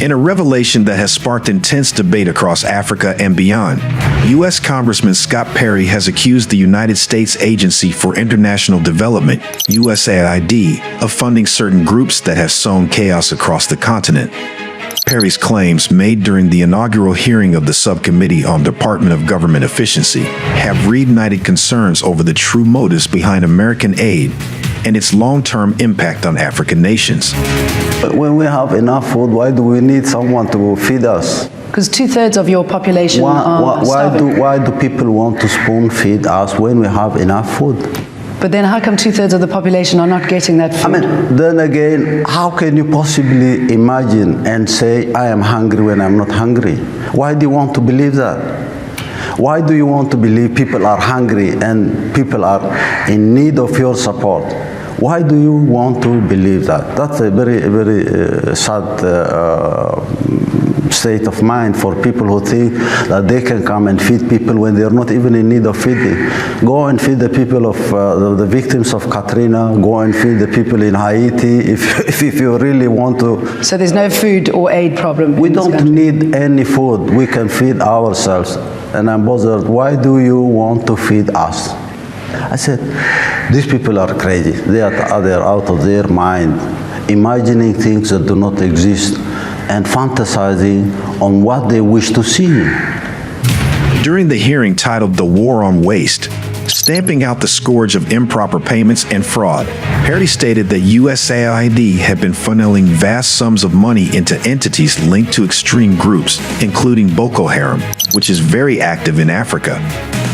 In a revelation that has sparked intense debate across Africa and beyond, U.S. Congressman Scott Perry has accused the United States Agency for International Development, USAID, of funding certain groups that have sown chaos across the continent. Perry's claims, made during the inaugural hearing of the Subcommittee on Department of Government Efficiency, have reignited concerns over the true motives behind American aid and its long-term impact on African nations. When we have enough food, why do we need someone to feed us? Because 2/3 of your population are starving. Why do people want to spoon feed us when we have enough food? But then how come 2/3 of the population are not getting that food? I mean, then again, how can you possibly imagine and say, I am hungry when I'm not hungry? Why do you want to believe that? Why do you want to believe people are hungry and people are in need of your support? Why do you want to believe that? That's a very, very sad state of mind for people who think that they can come and feed people when they're not even in need of feeding. Go and feed the people of the victims of Katrina. Go and feed the people in Haiti if you really want to. So there's no food or aid problem? We don't need any food. We can feed ourselves. And I'm bothered, why do you want to feed us? I said, these people are crazy. They're out of their mind, imagining things that do not exist and fantasizing on what they wish to see. During the hearing titled The War on Waste, stamping out the scourge of improper payments and fraud, Perry stated that USAID had been funneling vast sums of money into entities linked to extreme groups, including Boko Haram, which is very active in Africa.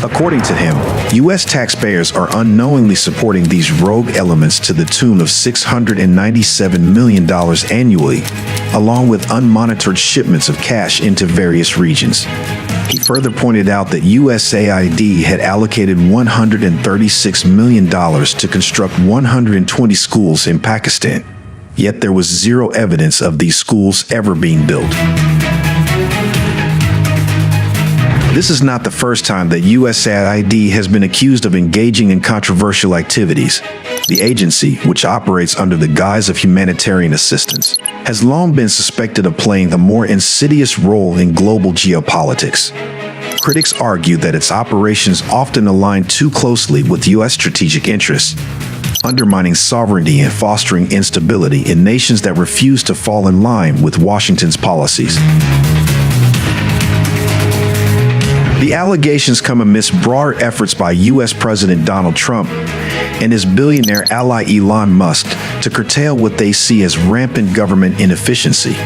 According to him, U.S. taxpayers are unknowingly supporting these rogue elements to the tune of $697 million annually, along with unmonitored shipments of cash into various regions. He further pointed out that USAID had allocated $136 million to construct 120 schools in Pakistan, yet there was zero evidence of these schools ever being built. This is not the first time that USAID has been accused of engaging in controversial activities. The agency, which operates under the guise of humanitarian assistance, has long been suspected of playing a more insidious role in global geopolitics. Critics argue that its operations often align too closely with U.S. strategic interests, undermining sovereignty and fostering instability in nations that refuse to fall in line with Washington's policies. The allegations come amidst broader efforts by U.S. President Donald Trump and his billionaire ally Elon Musk to curtail what they see as rampant government inefficiency.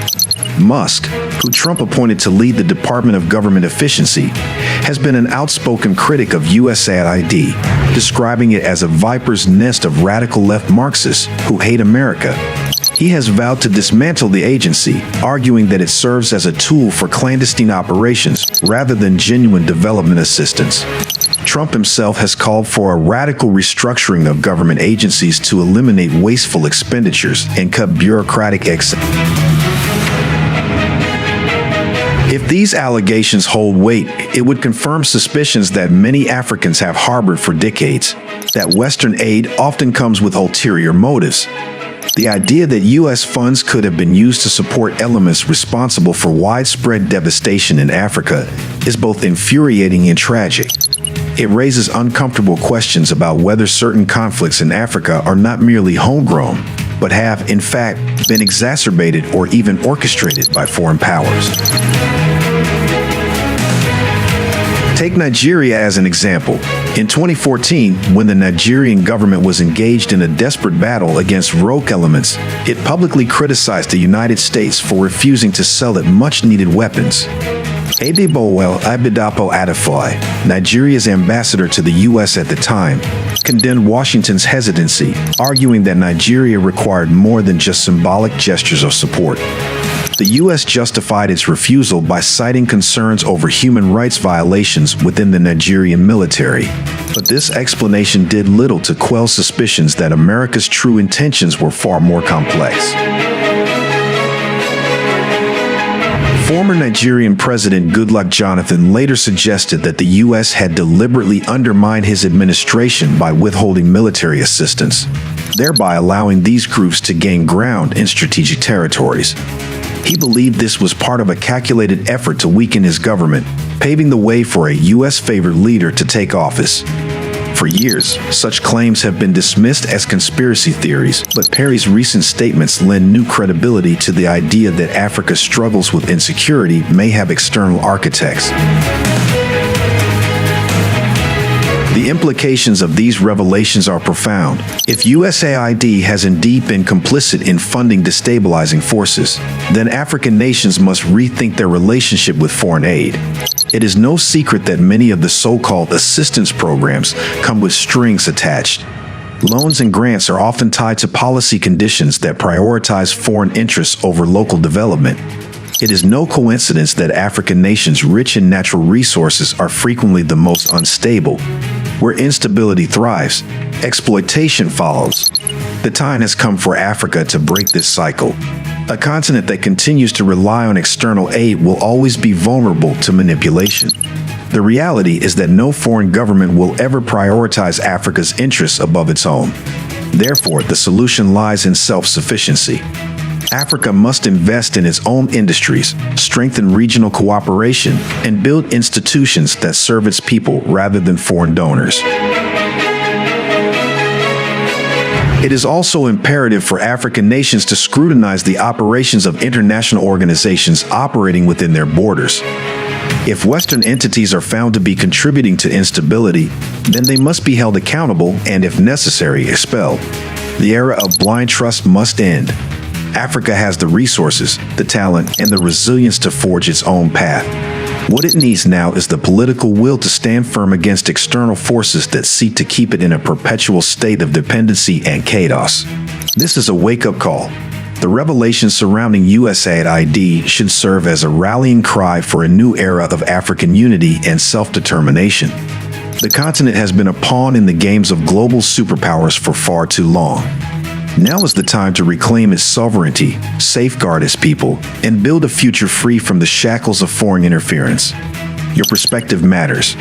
Musk, who Trump appointed to lead the Department of Government Efficiency, has been an outspoken critic of USAID, describing it as a viper's nest of radical left Marxists who hate America. He has vowed to dismantle the agency, arguing that it serves as a tool for clandestine operations rather than genuine development assistance. Trump himself has called for a radical restructuring of government agencies to eliminate wasteful expenditures and cut bureaucratic excess. If these allegations hold weight, it would confirm suspicions that many Africans have harbored for decades, that Western aid often comes with ulterior motives. The idea that U.S. funds could have been used to support elements responsible for widespread devastation in Africa is both infuriating and tragic. It raises uncomfortable questions about whether certain conflicts in Africa are not merely homegrown, but have, in fact, been exacerbated or even orchestrated by foreign powers. Take Nigeria as an example. In 2014, when the Nigerian government was engaged in a desperate battle against rogue elements, it publicly criticized the United States for refusing to sell it much-needed weapons. Adebowale Abidapo Adefoy, Nigeria's ambassador to the U.S. at the time, condemned Washington's hesitancy, arguing that Nigeria required more than just symbolic gestures of support. The U.S. justified its refusal by citing concerns over human rights violations within the Nigerian military. But this explanation did little to quell suspicions that America's true intentions were far more complex. Former Nigerian President Goodluck Jonathan later suggested that the U.S. had deliberately undermined his administration by withholding military assistance, thereby allowing these groups to gain ground in strategic territories. He believed this was part of a calculated effort to weaken his government, paving the way for a U.S.-favored leader to take office. For years, such claims have been dismissed as conspiracy theories, but Perry's recent statements lend new credibility to the idea that Africa's struggles with insecurity may have external architects. The implications of these revelations are profound. If USAID has indeed been complicit in funding destabilizing forces, then African nations must rethink their relationship with foreign aid. It is no secret that many of the so-called assistance programs come with strings attached. Loans and grants are often tied to policy conditions that prioritize foreign interests over local development. It is no coincidence that African nations rich in natural resources are frequently the most unstable. Where instability thrives, exploitation follows. The time has come for Africa to break this cycle. A continent that continues to rely on external aid will always be vulnerable to manipulation. The reality is that no foreign government will ever prioritize Africa's interests above its own. Therefore, the solution lies in self-sufficiency. Africa must invest in its own industries, strengthen regional cooperation, and build institutions that serve its people rather than foreign donors. It is also imperative for African nations to scrutinize the operations of international organizations operating within their borders. If Western entities are found to be contributing to instability, then they must be held accountable and, if necessary, expelled. The era of blind trust must end. Africa has the resources, the talent, and the resilience to forge its own path. What it needs now is the political will to stand firm against external forces that seek to keep it in a perpetual state of dependency and chaos. This is a wake-up call. The revelations surrounding USAID should serve as a rallying cry for a new era of African unity and self-determination. The continent has been a pawn in the games of global superpowers for far too long. Now is the time to reclaim its sovereignty, safeguard its people, and build a future free from the shackles of foreign interference. Your perspective matters.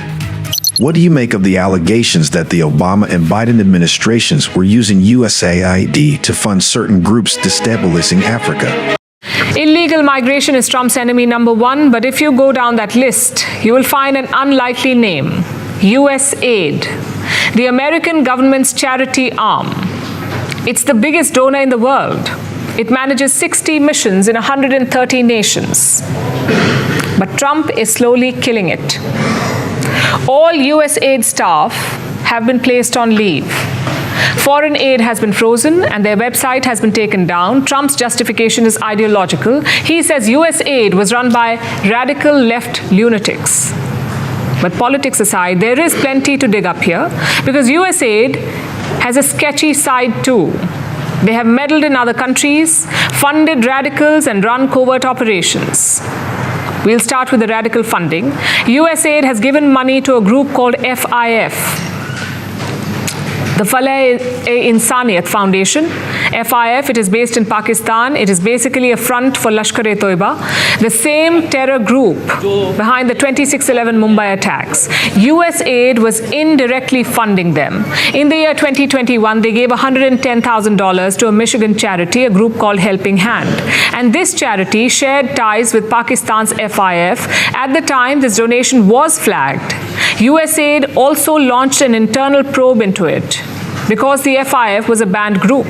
What do you make of the allegations that the Obama and Biden administrations were using USAID to fund certain groups destabilizing Africa? Illegal migration is Trump's enemy number one, but if you go down that list, you will find an unlikely name: USAID, the American government's charity arm. It's the biggest donor in the world. It manages 60 missions in 130 nations. But Trump is slowly killing it. All USAID staff have been placed on leave. Foreign aid has been frozen and their website has been taken down. Trump's justification is ideological. He says USAID was run by radical left lunatics. But politics aside, there is plenty to dig up here because USAID has a sketchy side too. They have meddled in other countries, funded radicals, and run covert operations. We'll start with the radical funding. USAID has given money to a group called FIF, the Falah-e-Insaniyat Foundation. FIF, it is based in Pakistan. It is basically a front for Lashkar-e-Toiba, the same terror group behind the 26/11 Mumbai attacks. USAID was indirectly funding them. In the year 2021, they gave $110,000 to a Michigan charity, a group called Helping Hand. And this charity shared ties with Pakistan's FIF. At the time, this donation was flagged. USAID also launched an internal probe into it because the FIF was a banned group.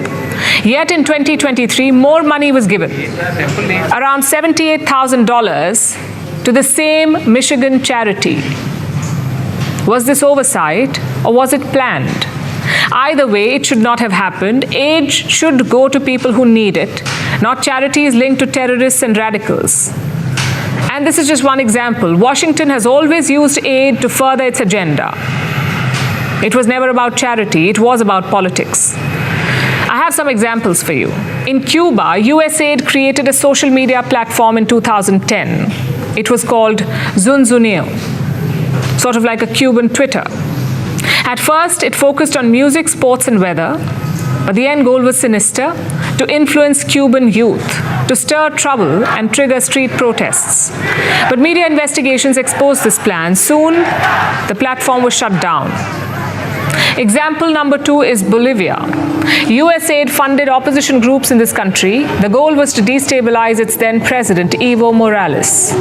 Yet in 2023, more money was given, around $78,000 to the same Michigan charity. Was this oversight or was it planned? Either way, it should not have happened. Aid should go to people who need it, not charities linked to terrorists and radicals. And this is just one example. Washington has always used aid to further its agenda. It was never about charity, it was about politics. I have some examples for you. In Cuba, USAID created a social media platform in 2010. It was called Zunzuneo, sort of like a Cuban Twitter. At first, it focused on music, sports, and weather, but the end goal was sinister: to influence Cuban youth, to stir trouble and trigger street protests. But media investigations exposed this plan. Soon, the platform was shut down. Example number 2 is Bolivia. USAID funded opposition groups in this country. The goal was to destabilize its then president, Evo Morales.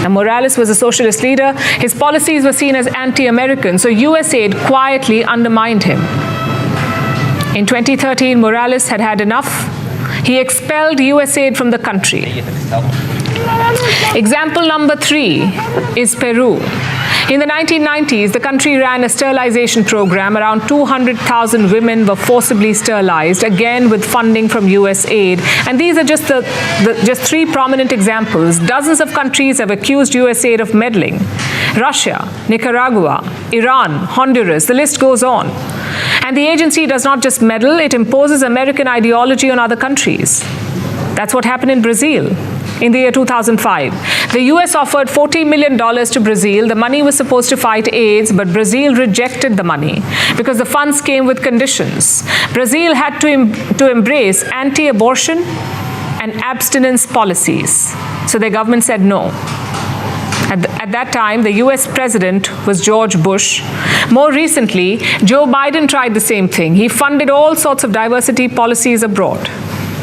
Now, Morales was a socialist leader. His policies were seen as anti-American, so USAID quietly undermined him. In 2013, Morales had had enough. He expelled USAID from the country. Example number 3 is Peru. In the 1990s, the country ran a sterilization program. Around 200,000 women were forcibly sterilized, again with funding from USAID. And these are just just 3 prominent examples. Dozens of countries have accused USAID of meddling. Russia, Nicaragua, Iran, Honduras, the list goes on. And the agency does not just meddle, it imposes American ideology on other countries. That's what happened in Brazil in the year 2005. The US offered $40 million to Brazil. The money was supposed to fight AIDS, but Brazil rejected the money because the funds came with conditions. Brazil had to embrace anti-abortion and abstinence policies. So their government said no. At that time, the US president was George Bush. More recently, Joe Biden tried the same thing. He funded all sorts of diversity policies abroad.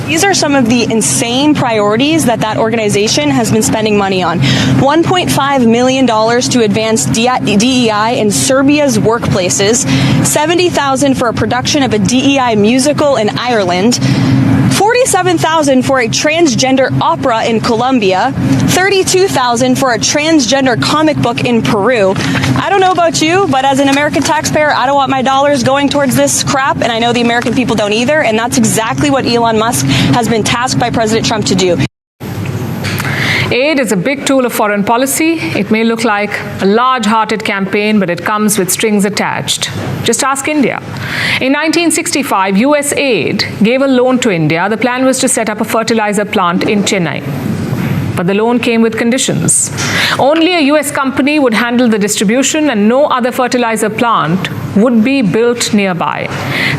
These are some of the insane priorities that organization has been spending money on. $1.5 million to advance DEI in Serbia's workplaces, $70,000 for a production of a DEI musical in Ireland, $47,000 for a transgender opera in Colombia, $32,000 for a transgender comic book in Peru. I don't know about you, but as an American taxpayer, I don't want my dollars going towards this crap, and I know the American people don't either, and that's exactly what Elon Musk has been tasked by President Trump to do. Aid is a big tool of foreign policy. It may look like a large-hearted campaign, but it comes with strings attached. Just ask India. In 1965, USAID gave a loan to India. The plan was to set up a fertilizer plant in Chennai. But the loan came with conditions. Only a US company would handle the distribution and no other fertilizer plant would be built nearby.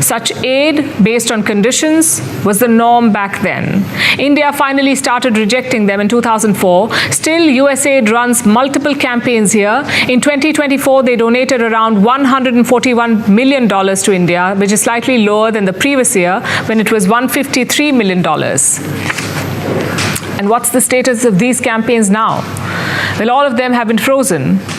Such aid based on conditions was the norm back then. India finally started rejecting them in 2004. Still, USAID runs multiple campaigns here. In 2024, they donated around $141 million to India, which is slightly lower than the previous year when it was $153 million. And what's the status of these campaigns now? Well, all of them have been frozen.